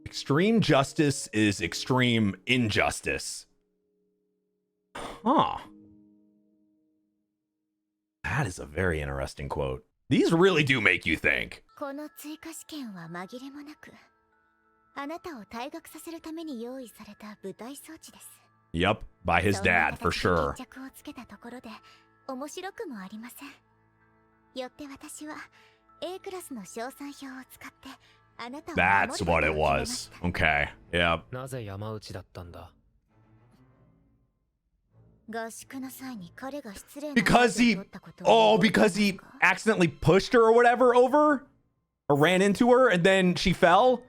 Extreme justice is extreme injustice. Huh. That is a very interesting quote. These really do make you think. この追加試験は紛れもなく、あなたを退学させるために用意された舞台装置です。Yep, by his dad, for sure. 決着をつけたところで面白くもありません。よって私は A クラスの賞賛票を使ってあなたを守る That's ことを what it 決めま was. した。 Okay, yep. なぜ山内だったんだ？合宿の際に彼が失礼な Because he, 行動を取ったことを oh, because he accidentally pushed her or whatever over? Or ran into her and then she fell?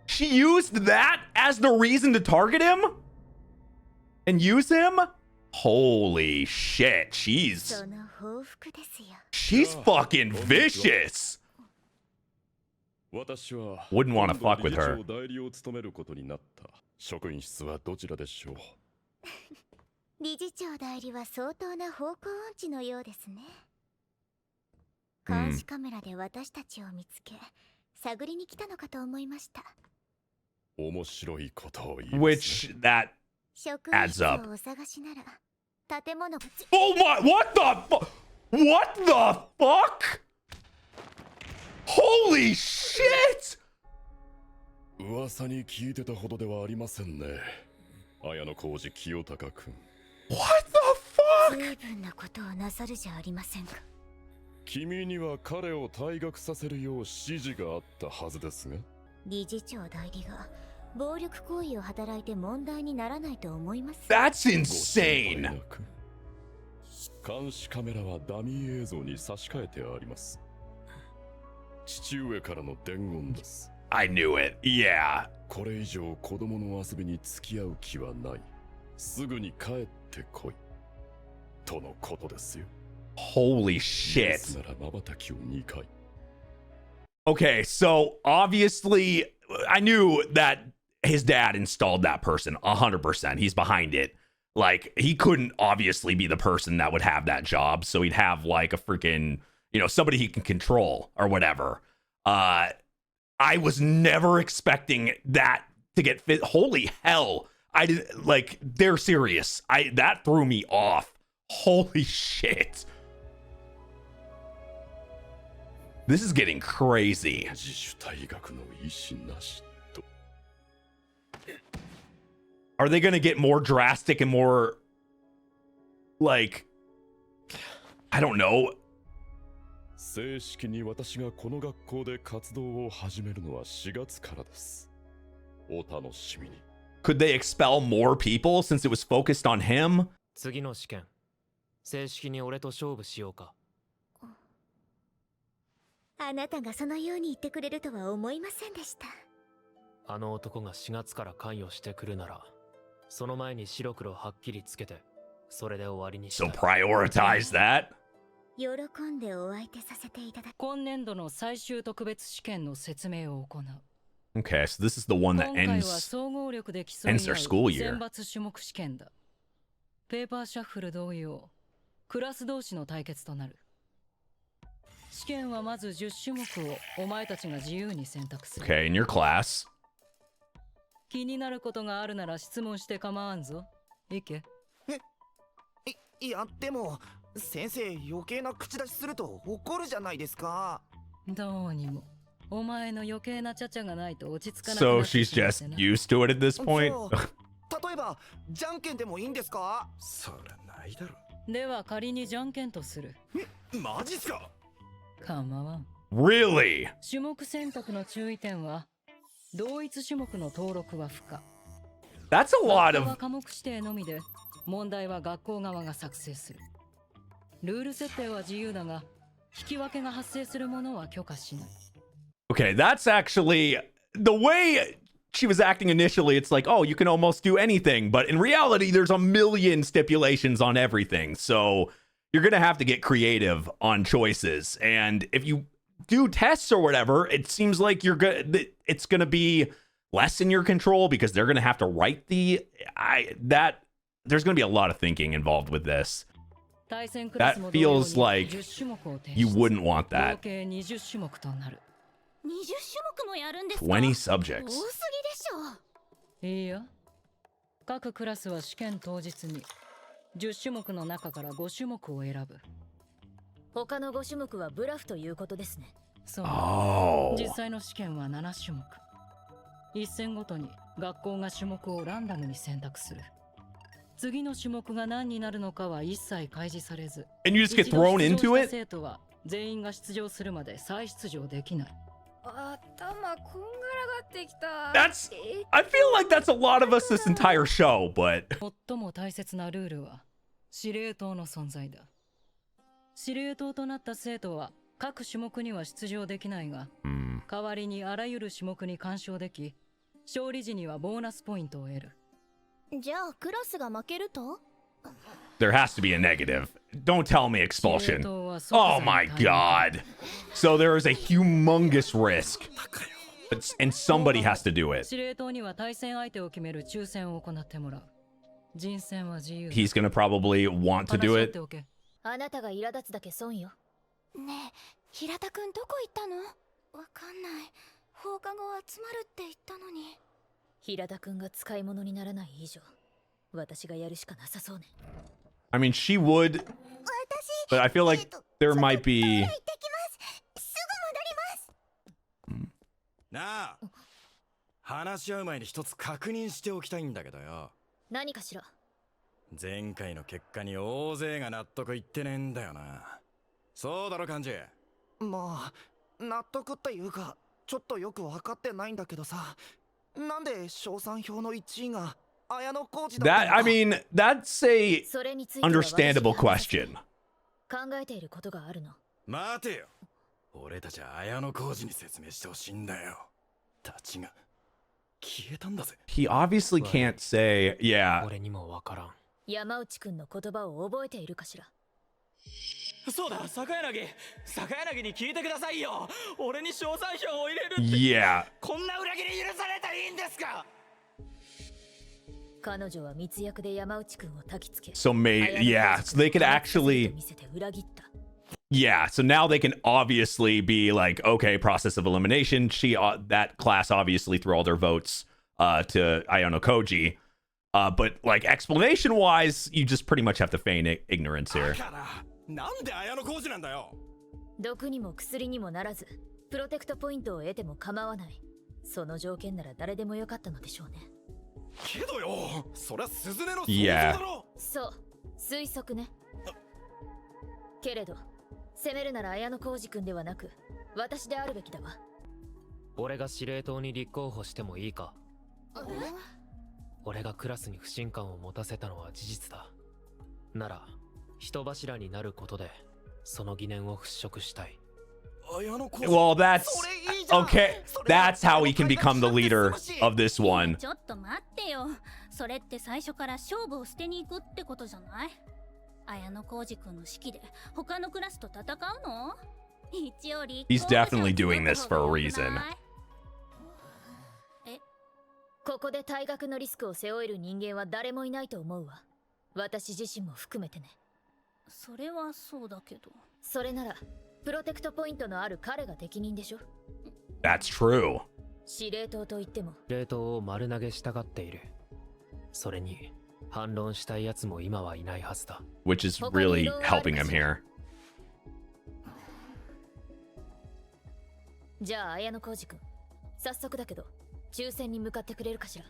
She used that as the reason to target him? And use him? Holy shit, she's その報復ですよ。 she's fucking vicious. 私は Wouldn't want to fuck with her. 今度理事長代理を務めることになった。職員室はどちらでしょう？理事長代理は相当な方向音痴のようですね。監視カメラで私たちを見つけ、探りに来たのかと思いました。面白いことを言います Which that 職員 adds 室 up. をお探しなら、建物 Oh my, what the what the fuck? Holy shit! 噂に聞いてたほどではありませんね。綾小路清隆君。 What the fuck? 随分なことをなさるじゃありませんか。君には彼を退学させるよう指示があったはずですが。理事長代理が暴力行為を働いて問題にならないと思います。 That's ご心配 insane. なく。監視カメラはダミー映像に差し替えてあります。父上からの伝言です。 I knew it. Yeah. これ以上子供の遊びに付き合う気はない。すぐに帰ってこい。とのことですよ。 Holy イエ shit. スなら瞬きを2回。 Okay, so obviously I knew that his dad installed that person 100%. He's behind it. Like, he couldn't obviously be the person that would have that job, so he'd have like a freaking, you know, somebody he can control or whatever. I was never expecting that to get fit. Holy hell. I didn't, like, they're serious. That threw me off. Holy shit. This is getting crazy. 自主退学の意思なしと。 Are they gonna get more drastic and more, like, I don't know. 正式に私がこの学校で活動を始めるのは4月からです。お楽しみに。 Could they expel more people since it was focused on him? 次の試験、正式に俺と勝負しようか。あなたがそのように言ってくれるとは思いませんでした。あの男が4月から関与してくるなら、その前に白黒はっきりつけて、それで終わりにした So い。 prioritize that. 喜んでお相手させていただき、今年度の最終特別試験の説明を行う。 Okay, so this is the one that 今回は ends. 総合力で競い合う ends their school year. 選抜種目試験だ。ペーパーシャッフル同様、クラス同士の対決となる。試験はまず10種目をお前たちが自由に選択する。 Okay, in your class. 気になることがあるなら質問して構わんぞ。いけ。いやでも先生余計な口出しすると怒るじゃないですか。どうにもお前の余計なちゃちゃがないと落ち着かなく So なって she's しまっ just てな。 used to it at this point. 例えばじゃんけんでもいいんですか？そらないだろ。では仮にじゃんけんとする。マジっすか？構わん。 Really? 種目選択の注意点は同一種目の登録は不可。 That's a lot 学校は of. 科目指定のみで問題は学校側が作成する。ルール設定は自由だが引き分けが発生するものは許可しない。 Okay, that's actually the way she was acting initially. It's like, oh, you can almost do anything. But in reality, there's a million stipulations on everything. So you're going to have to get creative on choices. And if you do tests or whatever, it seems like it's going to be less in your control because they're going to have to write there's going to be a lot of thinking involved with this. That feels like you wouldn't want that. 合計20種目となる。目もやるんですか？ 20多 subjects. すぎでしょ。いいや、各クラスは試験当日に10種目の中から5種目を選ぶ。他の5種目はブラフということですね。そう。 Oh. 実際の試験は7種目。一戦ごとに学校が種目をランダムに選択する。次の種目が何になるのかは一切開示されず、 And you just get thrown 一 into 度出場した it? 生徒は全員が出場するまで再出場できない。頭こんがらがってきた。 That's. I feel like that's a lot of us this entire show, but. 最も大切なルールは司令塔の存在だ。司令塔となった生徒は各種目には出場できないが、代わりにあらゆる種目に干渉でき、勝利時にはボーナスポイントを得る。じゃあクラスが負けると？ There has to be a negative. Don't tell me expulsion. Oh my god. So there is a humongous risk. And somebody has to do it. 司令塔には対戦相手を決める抽選を行ってもらう。人選は自由。 He's gonna probably want to do 話し合っ it. ておけ。あなたが苛立つだけ損よ。ねえ、平田くんどこ行ったの？わかんない。放課後集まるって言ったのに。平田くんが使い物にならない以上、私がやるしかなさそうね。I mean, she would, but I feel like there might be. 行ってきます。すぐ戻ります。なあ、話し合う前に一つ確認しておきたいんだけどよ。何かしら。前回の結果に大勢が納得いってねえんだよな。そうだろ幹事。まあ納得っていうかちょっとよく分かってないんだけどさ、なんで賞賛表の1位が綾小路だったの That か。 I mean, that's a それについては私が understandable question. 考えていることがあるの。待てよ。俺たちは綾小路に説明してほしいんだよ。たちが消えたんだぜ。 He obviously can't say, yeah. 俺にもわからん。山内くんの言葉を覚えているかしら。そうだ、坂柳に聞いてくださいよ。俺に賞賛票を入れるって。 Yeah. こんな裏切り許されたらいいんですか？彼女は密約で山内くんを焚きつけ。 So yeah, so they could actually. 見せて裏切った。 Yeah, so now they can obviously be like, okay, process of elimination. That class obviously threw all their votes to AYANOKOJI. But like explanation wise, you just pretty much have to feign ignorance here. なんで綾小路なんだよ。毒にも薬にもならず、プロテクトポイントを得ても構わない。その条件なら誰でもよかったのでしょうね。けどよ、そりゃスズメの想像だろ。そう、推測ね。けれど、攻めるなら綾小路くんではなく、私であるべきだわ。俺が司令塔に立候補してもいいか？俺がクラスに不信感を持たせたのは事実だ。なら、人柱になることで、その疑念を払拭したい。Well, that's okay. That's how he can become the leader of this one. ちょっと待ってよ。それって最初から勝負を捨てに行くってことじゃない？綾小路くんの指揮で他のクラスと戦うの？一応立候補 He's definitely doing this for a reason. ここで退学のリスクを背負える人間は誰もいないと思うわ。私自身も含めてね。それはそうだけど。それならプロテクトポイントのある彼が適任でしょ。 That's true. 司令塔といっても司令塔を丸投げしたがっている。それに反論したいやつも今はいないはずだ。Which is really helping him here. じゃあ綾小路くん、早速だけど抽選に向かってくれるかしら。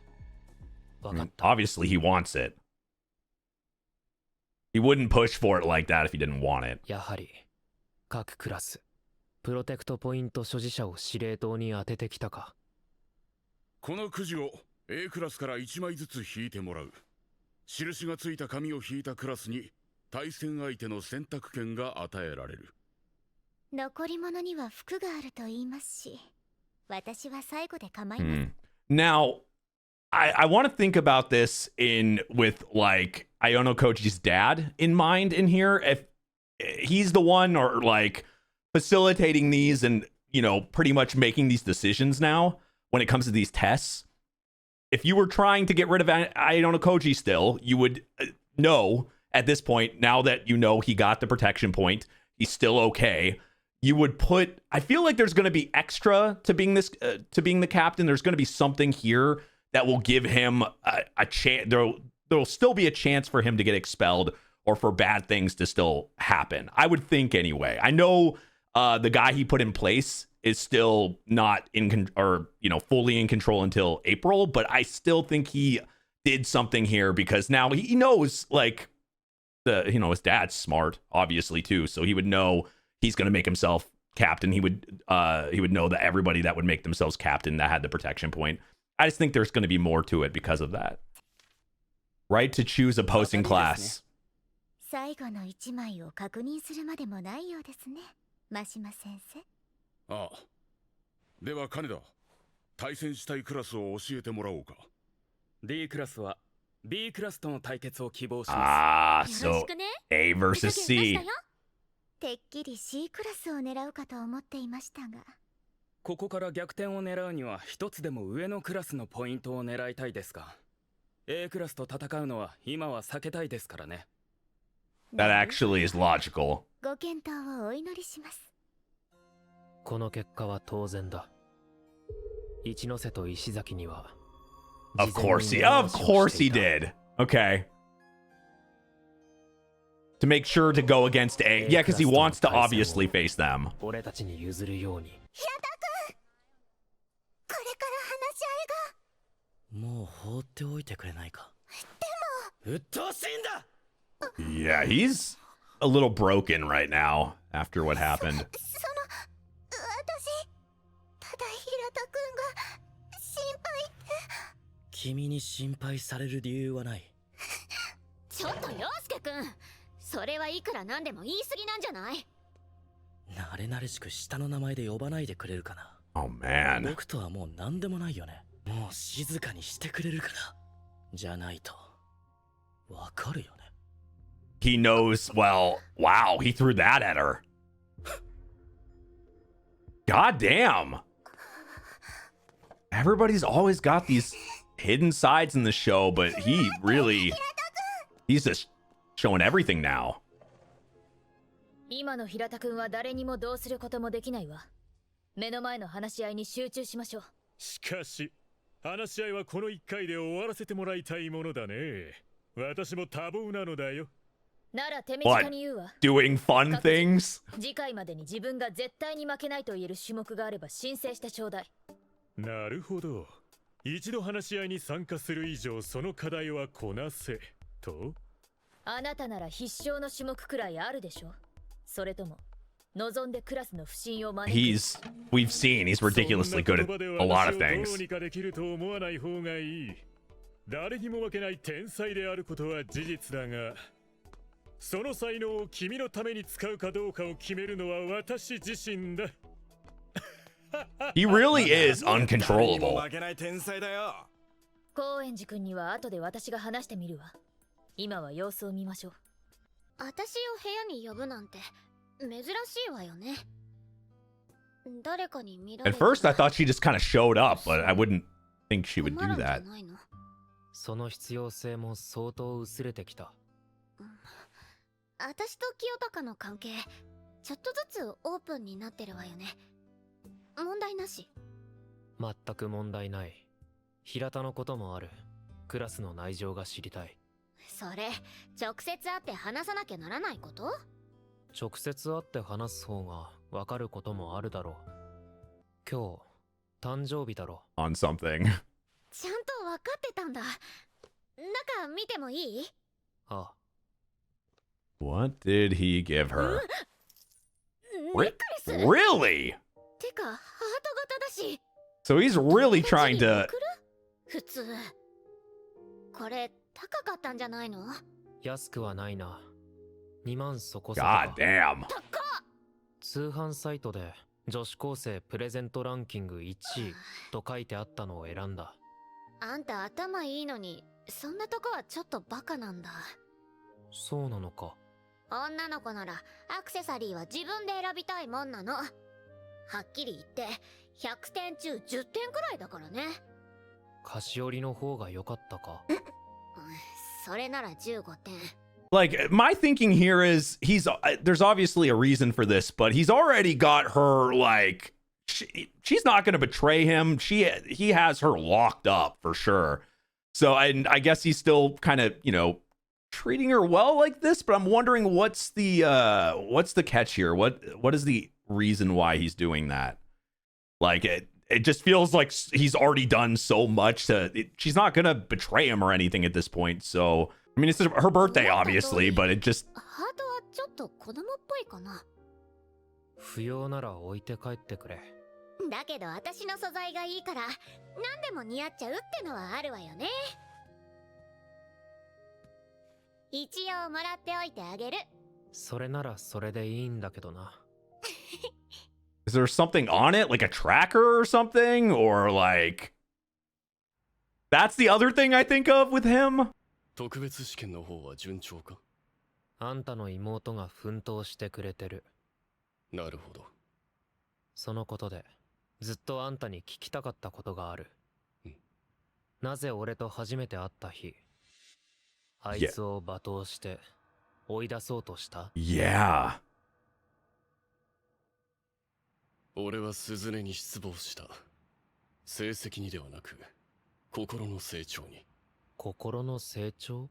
わかった。 Obviously, he wants it. He wouldn't push for it like that if he didn't want it. やはり各クラスプロテクトポイント所持者を司令塔に当ててきたか。このくじを A クラスから1枚ずつ引いてもらう。印がついた紙を引いたクラスに対戦相手の選択権が与えられる。残り物には服があると言いますし、私は最後で構いません。Now, I want to think about this with like AYANOKOJI's dad in mind in here. If he's the one or like facilitating these and, you know, pretty much making these decisions now when it comes to these tests. If you were trying to get rid of AYANOKOJI still, you would know at this point, now that you know he got the protection point, he's still okay. you would put. I feel like there's going to be extra to being this to being the captain. There's going to be something here that will give him a chance. There'll still be a chance for him to get expelled or for bad things to still happen. I would think anyway. I know the guy he put in place is still not fully in control until April, but I still think he did something here because now he knows like his dad's smart obviously too, so he would know he's going to make himself captain. He would know that everybody that would make themselves captain that had the protection point. I just think there's going to be more to it because of that. Right to choose opposing class. 最後の1枚を確認するまでもないようですね、真島先生。ああ。では金田、対戦したいクラスを教えてもらおうか。D クラスは B クラスとの対決を希望します。Ah, so A versus C. てっきり C クラスを狙うかと思っていましたが。ここから逆転を狙うには一つでも上のクラスのポイントを狙いたいですが、A クラスと戦うのは今は避けたいですからね。That actually is logical. ご検討をお祈りします。この結果は当然だ。一ノ瀬と石崎には。Of course he did. Okay. To make sure to go against A. Yeah, because he wants to obviously face them. 俺たちに譲るように。平田君、これから話し合いが。もう放っておいてくれないか。でも。鬱陶しいんだ。Yeah, he's a little broken right now after what happened. 私、ただ平田君が心配って。君に心配される理由はない。ちょっと陽介君、それはいくらなんでも言い過ぎなんじゃない？慣れ慣れしく下の名前で呼ばないでくれるかな。Oh man. 僕とはもう何でもないよね。もう静かにしてくれるかな。じゃないとわかるよね。He knows, well, wow, he threw that at her. God damn. Everybody's always got these hidden sides in the show, but he's just showing everything now. 今の平田君は誰にもどうすることもできないわ。目の前の話し合いに集中しましょう。しかし、話し合いはこの1回で終わらせてもらいたいものだね。私も多忙なのだよ。なら手短に言うわ。Doing fun things? 次回までに自分が絶対に負けないと言える種目があれば申請してちょうだい。なるほど。一度話し合いに参加する以上その課題はこなせと。あなたなら必勝の種目くらいあるでしょ。それとも望んでクラスの不信を招く。We've seen he's ridiculously good at a lot of things. どうにかできると思わない方がいい。誰にも負けない天才であることは事実だが、その才能を君のために使うかどうかを決めるのは私自身だ。He really is uncontrollable. 高円寺君には後で私が話してみるわ。今は様子を見ましょう。私を部屋に呼ぶなんて珍しいわよね。誰かに見られ At first I thought she just kind of showed up, but I wouldn't think she would do that. その必要性も相当薄れてきた。私と清高の関係、ちょっとずつオープンになってるわよね。問題なし？全く問題ない。平田のこともある。クラスの内情が知りたい。それ、直接会って話さなきゃならないこと？直接会って話す方がわかることもあるだろう。今日、誕生日だろ。On something. ちゃんとわかってたんだ。中見てもいい？ああ。What did he give her? ネックレス？ Really? てか、ハート型だし。So he's really trying to... 普通。これ、高かったんじゃないの？安くはないな。2万そこそこだ。God damn. 高っ！通販サイトで女子高生プレゼントランキング1位と書いてあったのを選んだ。あんた頭いいのに、そんなとこはちょっとバカなんだ。そうなのか。女の子ならアクセサリーは自分で選びたいもんなの。はっきり言って100点中10点くらいだからね。菓子折りの方が良かったか。それなら15点。Like, my thinking here is there's obviously a reason for this, but he's already got her, like, she's not going to betray him. He has her locked up for sure. So I guess he's still kind of, you know, treating her well like this, but I'm wondering what's the catch here? What is the reason why he's doing that? Like, it just feels like he's already done so much she's not going to betray him or anything at this point. So, I mean, it's her birthday, obviously, but it just... 不要なら置いて帰ってくれ。だけど私の素材がいいから何でも似合っちゃうってのはあるわよね。一応もらっておいてあげる。それならそれでいいんだけどな。Is there something on it, like a tracker or something, or like that's the other thing I think of with him? 特別試験の方は順調か？あんたの妹が奮闘してくれてる。なるほど。そのことでずっとあんたに聞きたかったことがある。なぜ俺と初めて会った日、あいつを罵倒して追い出そうとした？ Yeah. 俺は鈴音に失望した。成績にではなく、心の成長に。心の成長？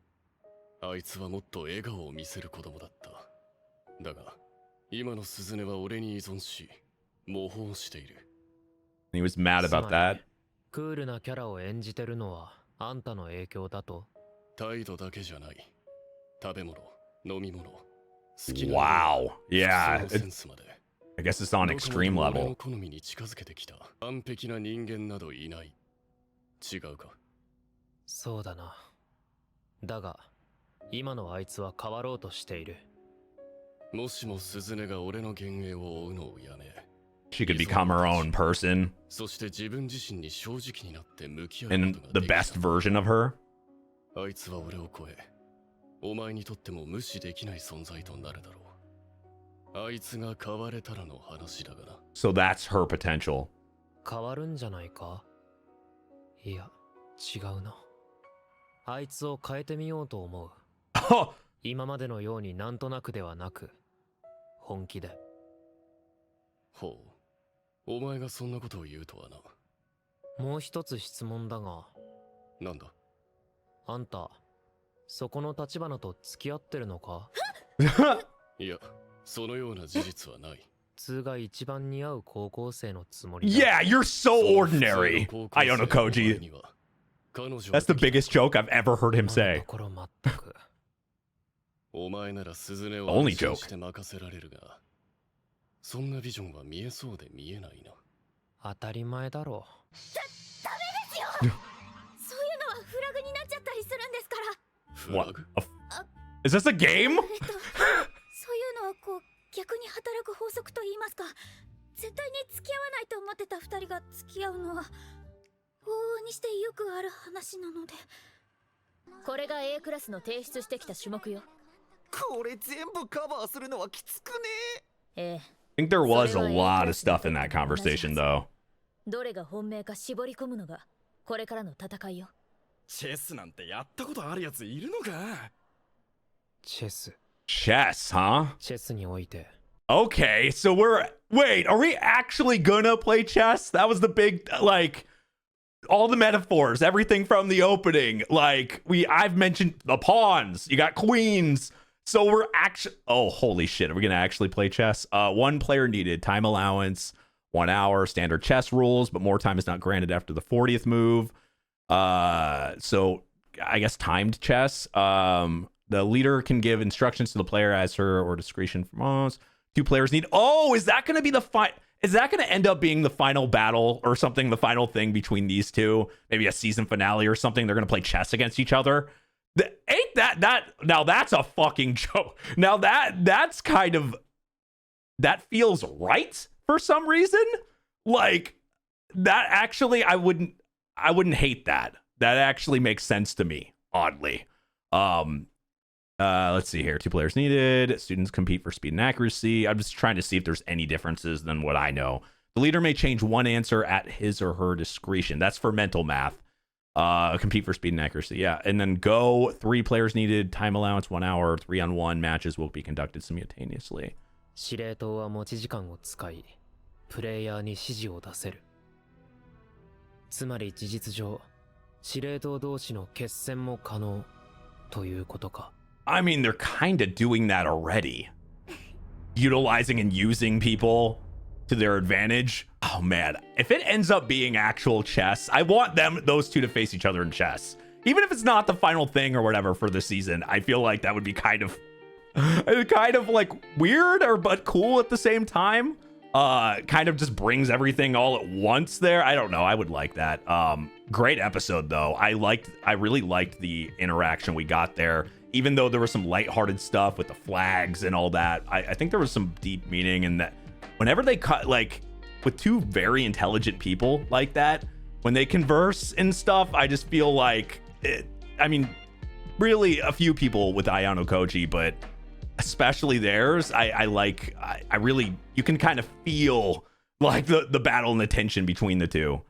あいつはもっと笑顔を見せる子供だった。だが、今の鈴音は俺に依存し、模倣している。He was mad about that. クールなキャラを演じてるのはあんたの影響だと？態度だけじゃない。食べ物、飲み物、好きな。Wow. Yeah. I guess it's on extreme level. 好みに近づけてきた。完璧な人間などいない。違うか？そうだな。だが、今のあいつは変わろうとしている。もしも鈴音が俺の幻影を追うのをやめ、 She could become her own person. そして自分自身に正直になって向き合う And the best version of her. あいつは俺を超え、お前にとっても無視できない存在となるだろう。あいつが変われたらの話だがな。So that's her potential. 変わるんじゃないか？いや、違うな。あいつを変えてみようと思う。今までのようになんとなくではなく、本気で。ほう。お前がそんなことを言うとはな。もう一つ質問だが。なんだ？あんた、そこの立花と付き合ってるのか？いや、そのような事実はない。通が一番似合う高校生のつもりYeah, だ。you're so ordinary, AYANOKOJI. That's the biggest joke I've ever heard him say. お前なら鈴音を Only 安心 joke. して任せられるが、そんなビジョンは見えそうで見えないな。当たり前だろ。ダメですよ。そういうのはフラグになっちゃったりするんですから。フラグ？ Is this a game? そういうのはこう逆に働く法則と言いますか、絶対に付き合わないと思ってた二人が付き合うのは往々にしてよくある話なので。これが A クラスの提出してきた種目よ。これ全部カバーするのはきつくね。I think there was a lot of stuff in that conversation, though. どれが本命か絞り込むのがこれからの戦いよ。チェスなんてやったことあるやついるのか？チェス。Chess, huh? チェスにおいて。Okay, so wait, are we actually gonna play chess? That was the big, like, all the metaphors, everything from the opening. Like, I've mentioned the pawns, you got queens. So we're actually, oh, holy shit, are we gonna actually play chess? One player needed, time allowance, 1 hour, standard chess rules, but more time is not granted after the 40th move. So I guess timed chess. The leader can give instructions to the player as her or discretion from us. 2 players need. Oh, is that going to be the fight? Is that going to end up being the final battle or something? The final thing between these two? Maybe a season finale or something? They're going to play chess against each other. Ain't that? Now that's a fucking joke. Now that's kind of, that feels right for some reason. Like that actually, I wouldn't hate that. That actually makes sense to me, oddly. Let's see here. 2 players needed. Students compete for speed and accuracy. I'm just trying to see if there's any differences than what I know. The leader may change one answer at his or her discretion. That's for mental math. Compete for speed and accuracy. Yeah. And then Go, 3 players needed, time allowance 1 hour, 3-on-1 matches will be conducted simultaneously. 司令塔は持ち時間を使い、プレイヤーに指示を出せる。つまり事実上、司令塔同士の決戦も可能ということか。I mean, they're kind of doing that already. Utilizing and using people to their advantage. Oh man, if it ends up being actual chess, I want those two to face each other in chess. Even if it's not the final thing or whatever for the season, I feel like that would be kind of like weird but cool at the same time. Kind of just brings everything all at once there. I don't know. I would like that. Great episode though. I really liked the interaction we got there. Even though there was some lighthearted stuff with the flags and all that, I think there was some deep meaning in that. Whenever they cut, like, with two very intelligent people like that, when they converse and stuff, I just feel like I mean, really a few people with AYANOKOJI, but especially theirs, I really, you can kind of feel like the battle and the tension between the two.